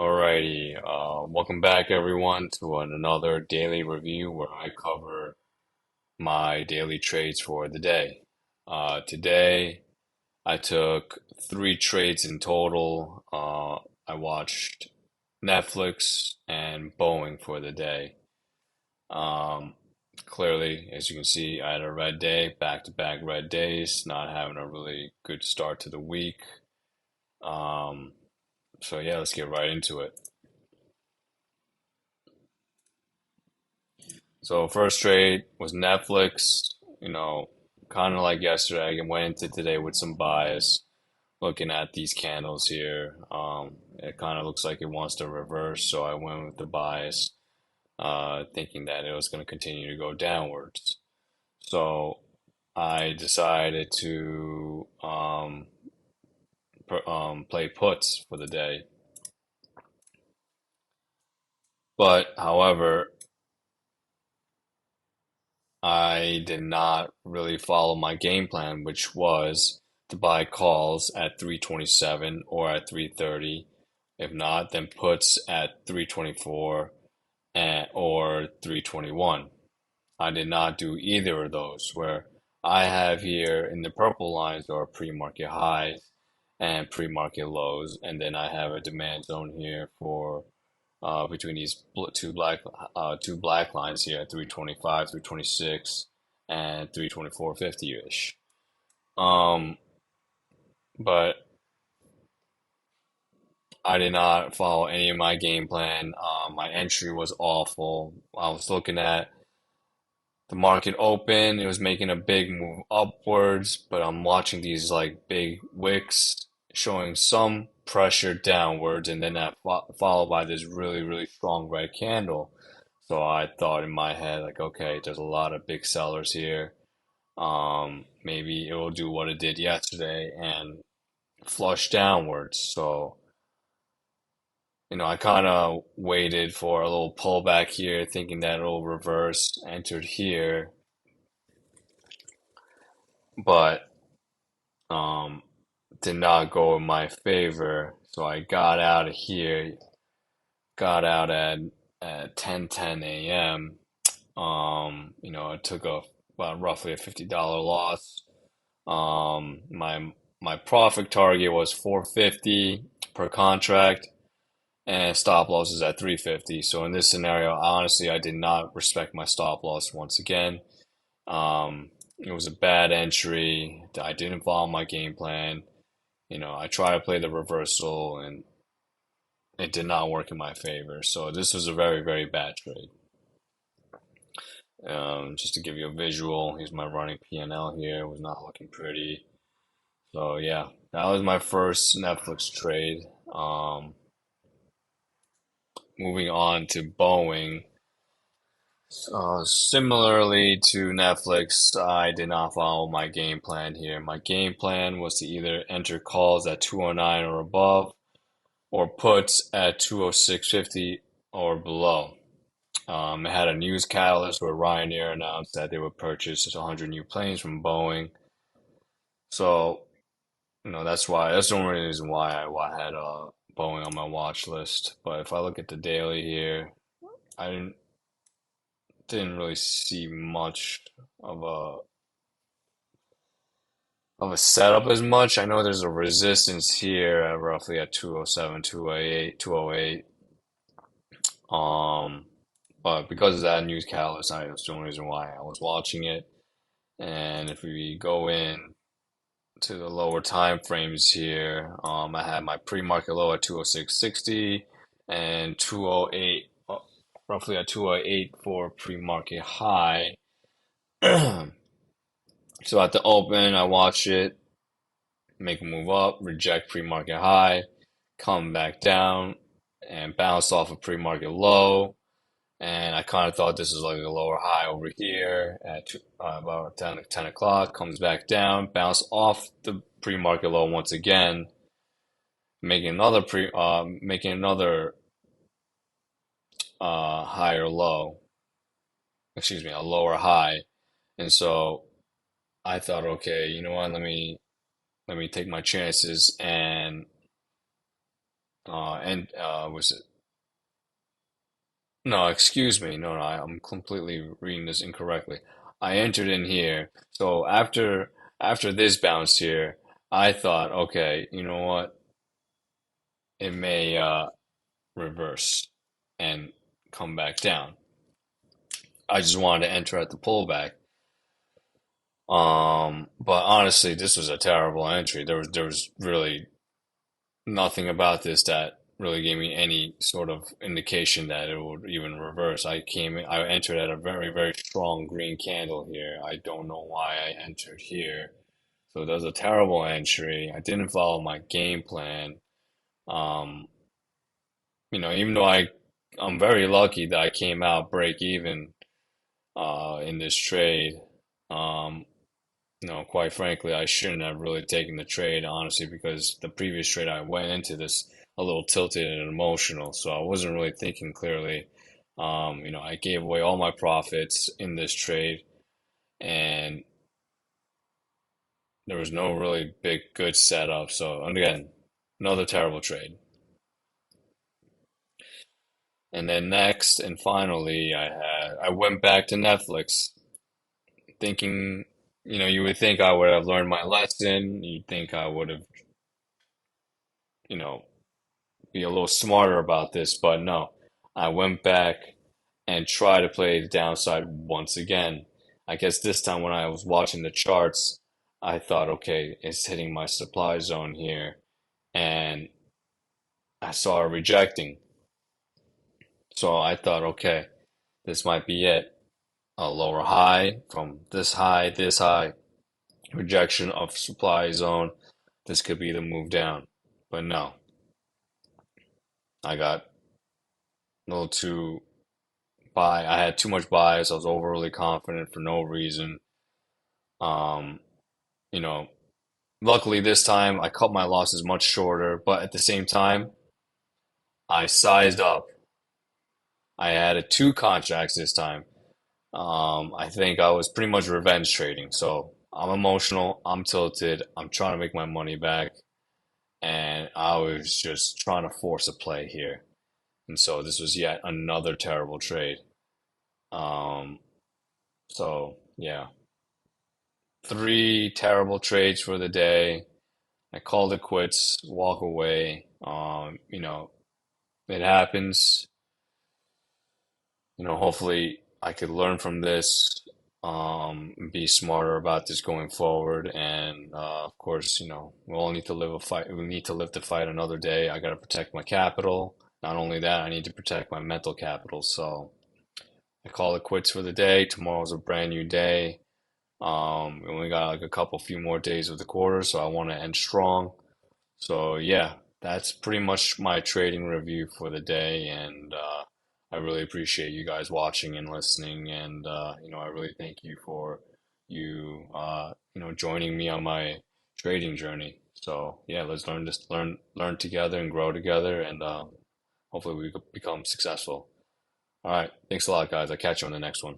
Alrighty, welcome back everyone to another daily review where I cover my daily trades for the day. Today I took three trades in total. I watched Netflix and Boeing for the day. Um, Clearly, as you can see, I had a red day, back-to-back red days, not having a really good start to the week. Um, so yeah, let's get right into it. So first trade was Netflix, you know, kind of like yesterday. I went into today with some bias, looking at these candles here. It kind of looks like it wants to reverse, so I went with the bias, thinking that it was going to continue to go downwards. So I decided to play puts for the day. But however, I did not really follow my game plan, which was to buy calls at 327 or at 330. If not, then puts at 324 or 321. I did not do either of those, where I have here in the purple lines are pre-market highs and pre-market lows, and then I have a demand zone here for between these two black lines here, 325, 326, and 324.50-ish. Um, but I did not follow any of my game plan. My entry was awful. I was looking at the market open. It was making a big move upwards, but I'm watching these like big wicks showing some pressure downwards, and then that followed by this really, really strong red candle. So I thought in my head, like, okay, there's a lot of big sellers here. Maybe it will do what it did yesterday and flush downwards. So, I kind of waited for a little pullback here, thinking that it'll reverse, entered here, but um, did not go in my favor. So I got out of here, got out at 10:10 a.m. I took a well, roughly a $50 loss. My profit target was 450 per contract, and stop loss is at 350. So in this scenario, honestly, I did not respect my stop loss once again. It was a bad entry. I didn't follow my game plan. I tried to play the reversal and it did not work in my favor. So this was a very, very bad trade. Just to give you a visual, here's my running P&L here. It was not looking pretty. So yeah, that was my first Netflix trade. Moving on to Boeing. Similarly to Netflix, I did not follow my game plan here. My game plan was to either enter calls at 209 or above, or puts at 206.50 or below. It had a news catalyst where Ryanair announced that they would purchase 100 new planes from Boeing. So, that's the only reason why I had Boeing on my watch list. But if I look at the daily here, I didn't really see much of a setup as much. I know there's a resistance here at roughly at 207, 208, 208. Um, but because of that news catalyst, that's the only reason why I was watching it. And if we go in to the lower time frames here, I had my pre-market low at 206.60 and 208, roughly at 208 for pre-market high. So at the open, I watch it make a move up, reject pre-market high, come back down, and bounce off a pre-market low. And I kind of thought this was like a lower high over here at about 10 o'clock, comes back down, bounce off the pre-market low once again, making another higher low, excuse me, a lower high. And so I thought, okay, you know what, let me take my chances and And was it? No, excuse me. No, no, I'm completely reading this incorrectly. I entered in here. So after this bounce here, I thought, okay, you know what? It may reverse and come back down. I just wanted to enter at the pullback. But honestly, this was a terrible entry. There was really nothing about this that really gave me any sort of indication that it would even reverse. I entered at a very, very strong green candle here. I don't know why I entered here. So that was a terrible entry. I didn't follow my game plan. Um, Even though I'm very lucky that I came out break even in this trade. Um, quite frankly, I shouldn't have really taken the trade, honestly, because the previous trade I went into this a little tilted and emotional, so I wasn't really thinking clearly. I gave away all my profits in this trade, and there was no really big good setup. So, and again, another terrible trade. And then next and finally, I went back to Netflix, thinking, you would think I would have learned my lesson. You'd think I would have, you know, be a little smarter about this, but no. I went back and tried to play the downside once again. I guess this time when I was watching the charts, I thought, okay, it's hitting my supply zone here, and I saw it rejecting. So I thought, okay, this might be it. A lower high from this high, rejection of supply zone. This could be the move down. But no, I got a little too buy. I had too much bias. I was overly confident for no reason. Um, you know, Luckily this time I cut my losses much shorter, but at the same time, I sized up. I added two contracts this time. I think I was pretty much revenge trading. So I'm emotional, I'm tilted, I'm trying to make my money back, and I was just trying to force a play here. And so this was yet another terrible trade. Um, so yeah, three terrible trades for the day. I called it quits, walk away. It happens. Hopefully I could learn from this, be smarter about this going forward. And of course, we all need to live a fight. We need to live to fight another day. I got to protect my capital. Not only that, I need to protect my mental capital. So I call it quits for the day. Tomorrow's a brand new day. We only got like a few more days of the quarter, so I want to end strong. So yeah, that's pretty much my trading review for the day, and I really appreciate you guys watching and listening, and I really thank you for joining me on my trading journey. So yeah, let's learn together and grow together, and hopefully we become successful. All right, thanks a lot, guys. I'll catch you on the next one.